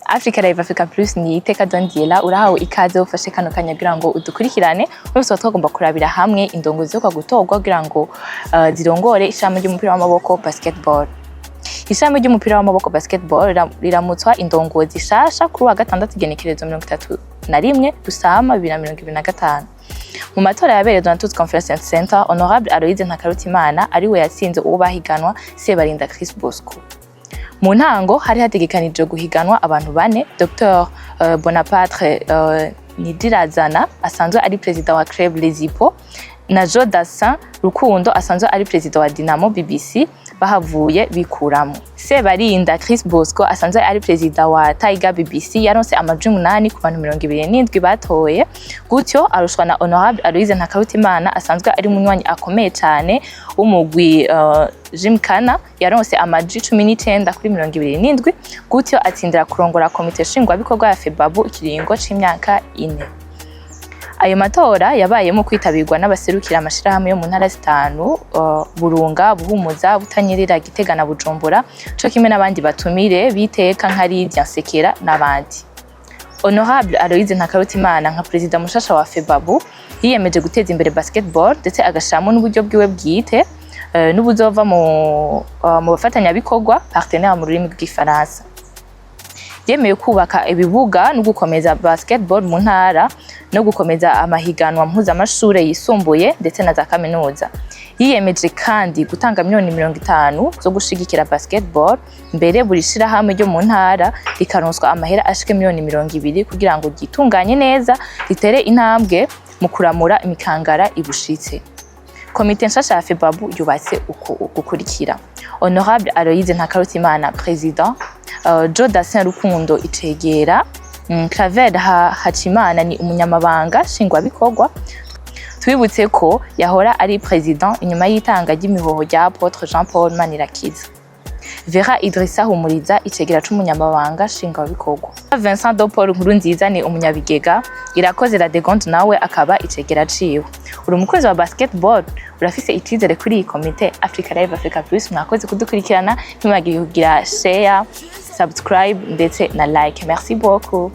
Africa Live Africa Plus ni iteka Dondiela urahawe ikaze ufashe kano kanyagira ngo udukurikirane bose twagomba kurabira hamwe indongozi yo gutorwa kugira ngo zirongore ishami ry'umupira w'amaboko basketball. Ishami ry'umupira w'amaboko basketball riramutswa indongozi shasha kuri wa gatandatu igenekerezo 31 Rusama 2025. Mu matora yabereye Donatuz Conference Center, Honorable Aloise Ntakarutimana ari we yatsinze uwo bahiganwa Sebarinda Chris Bosco. Mu ntango hari hategekanije guhiganwa abantu bane, Dr Bonaparte Nidirazana asanzwe ari president wa Club Les Hippos na Jodassin Rukundo asanzwe ari president wa Dynamo BBC bahavuye bikuramo. Sebarinda Chris Bosco asanzwe ari president wa Tiger BBC yaronse amajwi 8 ku bantu 27 batoye, gutyo arushwa na Honorable Aloise Ntakarutimana asanzwe ari munywanyi akomeye cyane umugwi Jimkana yaronse amajwi 19 kuri 27, gutyo atsindira kurongora komite shingwa bikorwa ya FEBABU ikiringo c'imyaka 4. Ayo matora yabayemo kwitabirwa n'abaserukira amashirahamwe yo mu ntara 5 Burunga, Buhumuza, Butanyerera, Gitega na Bujumbura, cyo kimwe n'abandi batumire biteka nka Lydia Nsekera n'abandi. Honorable Aloise Ntakarutimana nka president mushasha wa FEBABU yiyemeje guteza imbere basketball ndetse agashamo n'uburyo bwiwe bwite n'ubuzova mu bafatanya bikorwa partenaire mu rurimi rw'ifaransa. Yemeye kubaka ibibuga no gukomeza basketball mu ntara no gukomeza amahiganwa mpuzamashure yisumbuye ndetse na za kaminuza. Yiyemeje kandi gutanga miliyoni 50 zo gushigikira basketball, mbere buri shirahamwe ryo mu ntara rikaronswa amahera ashike miliyoni 20 kugira ngo gitunganye neza ritere intambwe mu kuramura imikangara ibushitse. Komite nshasha ya FEBABU yubatse gukurikira: Honorable Aloise Ntakarutimana president, Jodassin Rukundo icegera, Claver Hachimana ni umunyamabanga shingwa bikorwa. Twibutse ko yahora ari president inyuma y'itanga ry'imihoho rya Apotre Jean Paul Manirakiza. Vera Idrissa Humuriza icegera c'umunyamabanga shingwa bikorwa. Vincent de Paul Nkurunziza ni umunyabigega, Irakoze Radegonde nawe akaba icegera ciwe. Uri umukozi wa basketball urafise itizere kuri iyi komite Africa Live Africa Plus. Mwakoze kudukurikirana, ntimwagire kugira share, subscribe ndetse na like. Merci beaucoup.